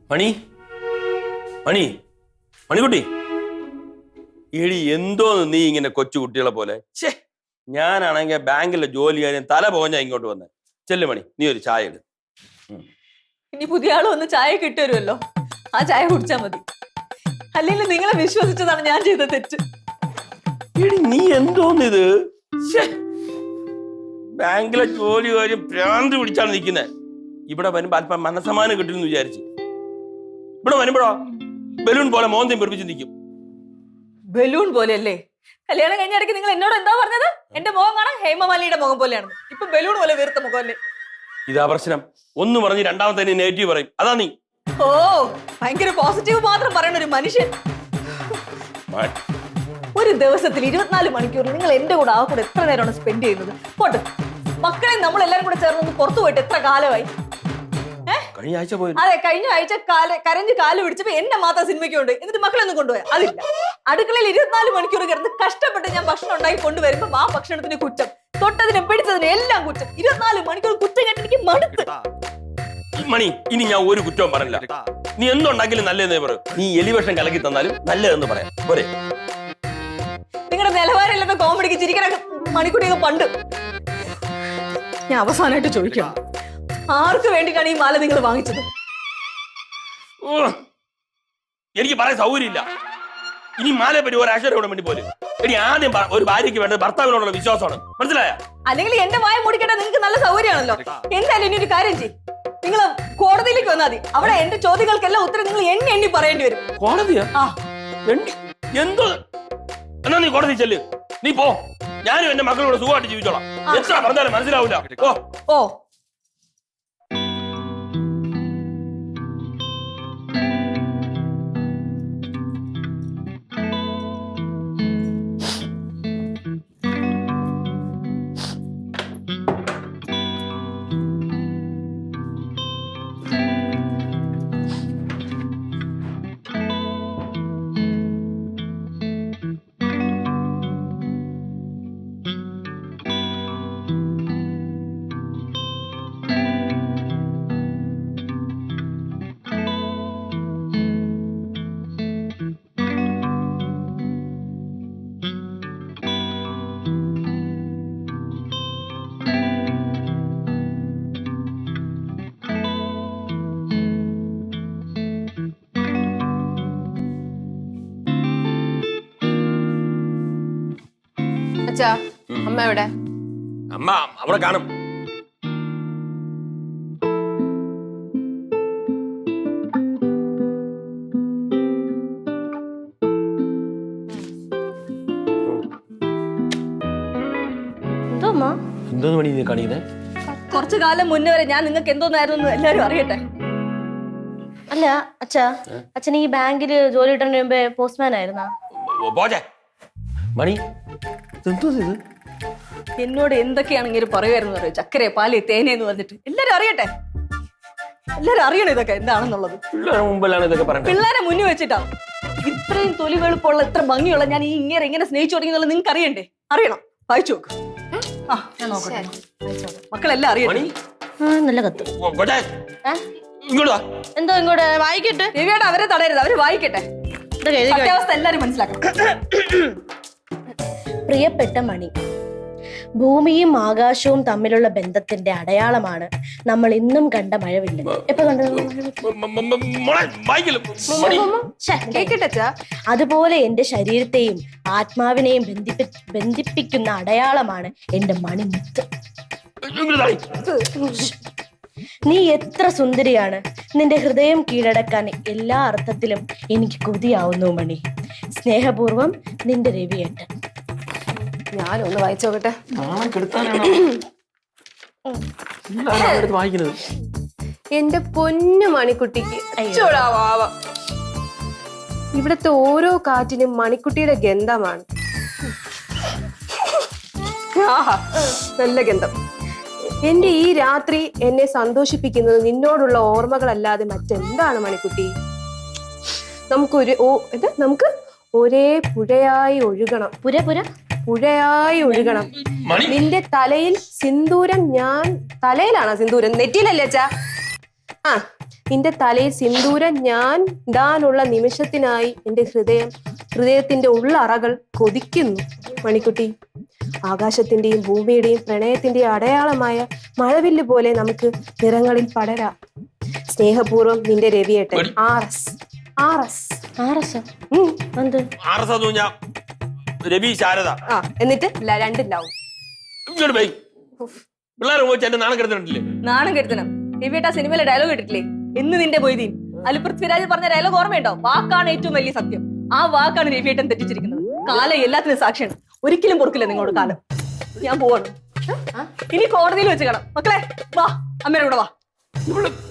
മണി മണി മണിക്കുട്ടി എടി എന്തോന്ന് നീ ഇങ്ങനെ കൊച്ചു കുട്ടികളെ പോലെ ഛേ ഞാനാണെങ്കിൽ ബാങ്കിലെ ജോലി കാര്യം തല പോഞ്ഞാ ഇങ്ങോട്ട് വന്നേ ചെല്ലു മണി നീ ഒരു ചായ ഇട് ഇനി പുതിയ ആള് വന്ന് ചായ കിട്ടുമല്ലോ ആ ചായ കുടിച്ചാ മതി അല്ലെങ്കിൽ നിങ്ങളെ വിശ്വസിച്ചതാണ് ഞാൻ ചെയ്ത തെറ്റ് എടി നീ എന്തോന്നിത് ബാങ്കിലെ ജോലി കാര്യം ഭ്രാന്ത് പിടിച്ചാണ് നിൽക്കുന്നത് ഇവിടെ വരുമ്പോ അല്പം മനസ്സമാനം കിട്ടുമെന്ന് വിചാരിച്ചു ഇവിടെ വരുമ്പോഴോ ബലൂൺ പോലെ മോന്തയും പിടിപ്പിച്ച് നിൽക്കും ബലൂൺ പോലെയല്ലേ കല്യാണം കഴിഞ്ഞ ഇടയ്ക്ക് നിങ്ങൾ എന്നോട് എന്താ പറഞ്ഞത് എന്റെ മുഖം കാണാൻ ഹേമമാലിയുടെ മുഖം പോലെയാണ് ഇപ്പൊ ബലൂൺ പോലെ വീർത്ത മുഖമല്ലേ ഇതാ പ്രശ്നം ഒന്ന് പറഞ്ഞ് രണ്ടാമത്തെ നെഗറ്റീവ് പറയും അതാ നീ ഓ ഭയങ്കര പോസിറ്റീവ് മാത്രം പറയുന്ന ഒരു മനുഷ്യൻ ഒരു ദിവസത്തിൽ 24 മണിക്കൂർ നിങ്ങൾ എന്റെ കൂടെ ആ കൂടെ എത്ര നേരമാണ് സ്പെൻഡ് ചെയ്യുന്നത് പോട്ടെ മക്കളെ നമ്മൾ എല്ലാരും കൂടെ ചേർന്ന് പുറത്തു പോയിട്ട് എത്ര കാലമായി കഴിഞ്ഞ ആഴ്ച പോയി അതെ കഴിഞ്ഞ ആഴ്ച കരഞ്ഞ് കാല് പിടിച്ചപ്പോ എന്നെ മാത്രം സിനിമയ്ക്കുണ്ട് എന്നിട്ട് മക്കളെ ഒന്നും കൊണ്ടുപോയി അതില്ല അടുക്കളയിൽ 24 മണിക്കൂർ കിടന്ന് കഷ്ടപ്പെട്ട് ഞാൻ ഭക്ഷണം ഉണ്ടാക്കി കൊണ്ടുവരുമ്പോ ആ ഭക്ഷണത്തിന് കുറ്റം തൊട്ടതിനും പിടിച്ചതിനും എല്ലാം കുറ്റം 24 മണിക്കൂർ കുറ്റം കേട്ട് എനിക്ക് മടുത്ത് മണി ഇനി ഞാൻ ഒരു കുറ്റവും പറഞ്ഞില്ല നീ എന്തുണ്ടാക്കിയാലും നല്ലതെന്നേ പറയും നീ എലിവേഷൻ കലക്കി തന്നാലും നല്ലതെന്ന് പറയാം പോരെ നിങ്ങളുടെ നിലവാരമില്ലാത്ത കോമഡിക്ക് ചിരിക്കണ മണിക്കൂടിയൊക്കെ പണ്ട് ഞാൻ അവസാനമായിട്ട് ചോദിക്കാം ആർക്ക് വേണ്ടിയിട്ടാണ് ഈ മാല നിങ്ങൾ വാങ്ങിച്ചത് എനിക്ക് പറയാൻ സൗകര്യമില്ല ഇനി മാലയെ പറ്റി ഒരു അക്ഷരം വേണ്ടി പോലും ഇനി ആദ്യം ഒരു ഭാര്യയ്ക്ക് വേണ്ടത് ഭർത്താവിനോടുള്ള വിശ്വാസമാണ് മനസ്സിലായ അല്ലെങ്കിൽ എന്റെ വായ മൂടിക്കേണ്ട നിങ്ങൾക്ക് നല്ല സൗകര്യമാണല്ലോ എന്തായാലും ഇനി ഒരു കാര്യം ചെയ്യും നിങ്ങൾ കോടതിയിലേക്ക് വന്നാൽ മതി അവിടെ എന്റെ ചോദ്യങ്ങൾക്കെല്ലാം ഉത്തരം നിങ്ങൾ എണ്ണി പറയേണ്ടി വരും കോടതിയാ എന്തോ എന്നാ നീ കോടതി ചെല്ല് നീ പോ ഞാനും എന്റെ മക്കളോട് സുഖമായിട്ട് ജീവിച്ചോളാം എത്ര പറഞ്ഞാലും മനസ്സിലാവില്ല ഓ അമ്മ എവിടെ അമ്മ അവിടെ കാണും എന്തോന്ന് പണി നീ കാണിക്കുന്നത് കുറച്ചു കാലം മുന്നേ വരെ ഞാൻ നിങ്ങൾക്ക് എന്തോന്നായിരുന്നു എല്ലാരും അറിയട്ടെ അല്ല അച്ഛാ അച്ഛൻ ഈ ബാങ്കില് ജോലി കിട്ടുന്നതിന് മുമ്പേ പോസ്റ്റ്മാൻ ആയിരുന്നാ മണി എന്തോ ഇത് എന്നോട് എന്തൊക്കെയാണെങ്കിലും പറയുമായിരുന്നു പറയും ചക്കര പാല് തേനേന്ന് പറഞ്ഞിട്ട് എല്ലാരും അറിയട്ടെ എല്ലാരും അറിയണം ഇതൊക്കെ എന്താണെന്നുള്ളത് പിള്ളേരെ മുമ്പിലാണ് ഇതൊക്കെ പറയുന്നത് പിള്ളേരെ മുന്നിൽ വെച്ചിട്ടാ ഇത്രയും തൊലി വെളുപ്പുള്ള ഇത്ര ഭംഗിയുള്ള ഞാൻ ഈ ഇങ്ങനെ സ്നേഹിച്ചു തുടങ്ങിയെന്നുള്ളത് നിങ്ങൾക്ക് അറിയണ്ടേ അറിയണം വായിച്ചു നോക്ക് ഞാൻ നോക്കട്ടെ മക്കളെല്ലാം അറിയണം നല്ല കത്ത് എന്തോ ഇങ്ങോട്ട് വായിക്കട്ടെ രവിയോട് അവരെ തടയരുത് അവര് വായിക്കട്ടെ സത്യാവസ്ഥ എല്ലാരും മനസ്സിലാക്കണം പ്രിയപ്പെട്ട മണി ഭൂമിയും ആകാശവും തമ്മിലുള്ള ബന്ധത്തിന്റെ അടയാളമാണ് നമ്മൾ ഇന്നും കണ്ട മഴവില്ല എപ്പോ അതുപോലെ എന്റെ ശരീരത്തെയും ആത്മാവിനെയും ബന്ധിപ്പിക്കുന്ന അടയാളമാണ് എന്റെ മണിമുത്ത് നീ എത്ര സുന്ദരിയാണ് നിന്റെ ഹൃദയം കീഴടക്കാൻ എല്ലാ അർത്ഥത്തിലും എനിക്ക് കൊതിയാവുന്നു മണി സ്നേഹപൂർവം നിന്റെ രവിയേട്ടൻ ഞാനൊന്ന് വായിച്ചോക്കട്ടെ എന്റെ പൊന്നു മണിക്കുട്ടിക്ക് ഇവിടത്തെ ഓരോ കാറ്റിനും മണിക്കുട്ടിയുടെ ഗന്ധമാണ് നല്ല ഗന്ധം എന്റെ ഈ രാത്രി എന്നെ സന്തോഷിപ്പിക്കുന്നത് നിന്നോടുള്ള ഓർമ്മകളല്ലാതെ മറ്റെന്താണ് മണിക്കുട്ടി നമുക്ക് ഒരേ പുഴയായി ഒഴുകണം പുഴയായി ഒഴുകണം നിന്റെ തലയിൽ സിന്ദൂരം തലയിലാണോ സിന്ദൂരം നെറ്റിയിലല്ലേ അച്ഛാ നിന്റെ തലയിൽ സിന്ദൂരം ഞാൻ ഇടാനുള്ള നിമിഷത്തിനായി എന്റെ ഹൃദയത്തിന്റെ ഉള്ളറകൾ കൊതിക്കുന്നു മണിക്കുട്ടി. ആകാശത്തിന്റെയും ഭൂമിയുടെയും പ്രണയത്തിന്റെയും അടയാളമായ മഴവില്ല് പോലെ നമുക്ക് നിറങ്ങളിൽ പടരാം. സ്നേഹപൂർവ്വം നിന്റെ രവിയേട്ടൻ RS. രവി ശാരദ. എന്നിട്ട് രണ്ടുണ്ടാവും. പിള്ളേർ പോയി എന്നെ നാണം കെടുത്തിട്ടില്ലേ? നാണം കെടുത്തണം. രവിയേട്ട സിനിമയിലെ ഡയലോഗ് കേട്ടിട്ടില്ലേ? എന്ന് നിന്റെ മൊയ്തീൻ. അതിൽ പൃഥ്വിരാജ് പറഞ്ഞ ഡയലോഗ് ഓർമ്മയുണ്ടോ? വാക്കാണ് ഏറ്റവും വലിയ സത്യം. ആ വാക്കാണ് രവിയേട്ടൻ തെറ്റിച്ചിരിക്കുന്നത്. കാലം എല്ലാത്തിനും സാക്ഷിയാണ്. ഒരിക്കലും പൊറുക്കില്ല നിങ്ങളോട് കാലം. ഞാൻ പോവാണ്. ഇനി കോടതിയിൽ വെച്ച് കാണാം. മക്കളെ വാ, അമ്മയുടെ കൂടെ വാ.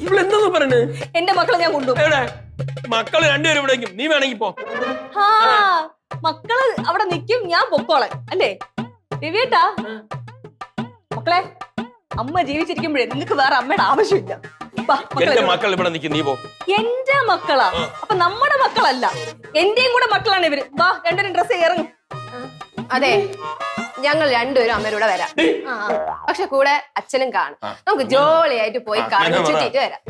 ഇവളെന്താ പറയണേ? എന്റെ മക്കളെ ഞാൻ കൊണ്ടുപോകും. മക്കള് രണ്ടുപേരും ഇവിടേക്കും, നീ വേണമെങ്കിൽ പോ. മക്കള് അവിടെ നിക്കും, ഞാൻ പൊക്കോളെ അല്ലേ രവിയേട്ടാ? മക്കളെ, അമ്മ ജീവിച്ചിരിക്കുമ്പോഴേ നിങ്ങൾക്ക് വേറെ അമ്മയുടെ ആവശ്യമില്ല. മക്കൾ ഇവിടെ നിൽക്കും, നീ പോ. എന്റെ മക്കളാ? അപ്പൊ നമ്മുടെ മക്കളല്ല, എന്റെയും കൂടെ മക്കളാണ് ഇവര്. വാ, രണ്ടുപേരും ഡ്രസ് ഇറങ്ങും. അതെ, ഞങ്ങൾ രണ്ടുപേരും അമ്മയുടെ വരാം. പക്ഷെ കൂടെ അച്ഛനും കാണും. നമുക്ക് ജോളിയായിട്ട് പോയി ചുറ്റിട്ട് വരാം.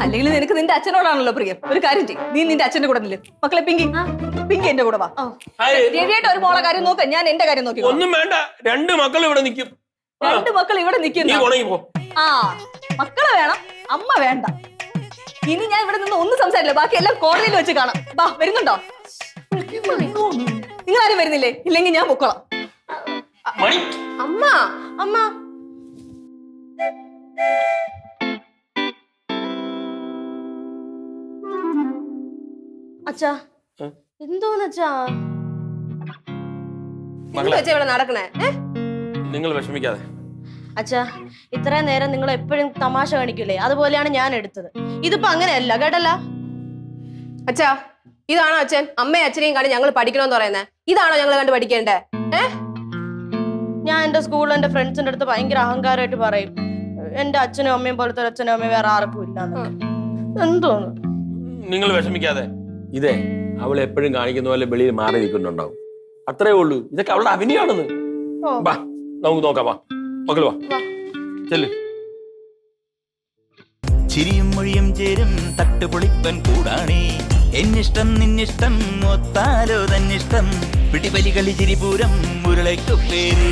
അല്ലെങ്കിൽ നിനക്ക് നിന്റെ അച്ഛനോടാണല്ലോ പ്രിയം. ഒരു കാര്യം ചെയ്യും, നീ നിന്റെ അച്ഛന്റെ കൂടെ നില്ല്. മക്കളെ പിങ്കി എന്റെ കൂടെ വാ. രവിയായിട്ട് ഒരു മോളെ കാര്യം നോക്ക, ഞാൻ എന്റെ കാര്യം നോക്കി. ഒന്നും വേണ്ട, രണ്ട് മക്കൾ ഇവിടെ നിൽക്കും. രണ്ട് മക്കൾ ഇവിടെ നിൽക്കുന്നു. മക്കളെ വേണം, അമ്മ വേണ്ട. ഇനി ഞാൻ ഇവിടെ നിന്ന് ഒന്നും സംസാരില്ല. ബാക്കി എല്ലാം കോടതിയിൽ വെച്ച് കാണാം. വാ, വരുന്നുണ്ടോ? നിങ്ങൾ ആരും വരുന്നില്ലേ? ഇല്ലെങ്കിൽ ഞാൻ പൊക്കോളാം. അമ്മ അമ്മ അച്ഛാ, എന്തോന്നച്ചാ ഇവിടെ നടക്കണേ? നിങ്ങൾ വിഷമിക്കാതെ അച്ഛാ. ഇത്രയും നേരം നിങ്ങൾ എപ്പോഴും തമാശ കാണിക്കില്ലേ, അതുപോലെയാണ് ഞാൻ എടുത്തത്. ഇതിപ്പോ അങ്ങനെയല്ല കേട്ടല്ല. അച്ഛാ, ഇതാണോ അച്ഛൻ അമ്മയും അച്ഛനെയും കണ്ട് ഞങ്ങൾ പഠിക്കണമെന്ന് പറയുന്നത്? ഇതാണോ ഞങ്ങൾ കണ്ട് പഠിക്കേണ്ടേ? ഞാൻ എന്റെ സ്കൂളിൽ എന്റെ ഫ്രണ്ട്സിന്റെ അടുത്ത് ഭയങ്കര അഹങ്കാരമായിട്ട് പറയും, എന്റെ അച്ഛനും അമ്മയും പോലത്തെ അച്ഛനും അമ്മയും വേറെ ആർക്കും ഇല്ല. എന്തോന്നു? നിങ്ങൾ വിഷമിക്കാതെ. ഇതേ അവൾ എപ്പോഴും കാണിക്കുന്ന പോലെ വെളിയിൽ മാറി നിൽക്കുന്നുണ്ടാവും, അത്രേ ഉള്ളൂ. ഇതൊക്കെ അവളുടെ അഭിനയാണെന്ന്. വാ, നമുക്ക് നോക്കാം. വാ മക്കൾ, വാ, ചെല്ല്. ചിരിയും മൊഴിയും ചേരും തട്ടുപൊളിപ്പൻ കൂടാണേ. എന്നിഷ്ടം നിന്നിഷ്ടം ഒത്താലോ തന്നിഷ്ടം. പിടിപലി കളി ചിരിപൂരം മുരളയ്ക്കു പേര്.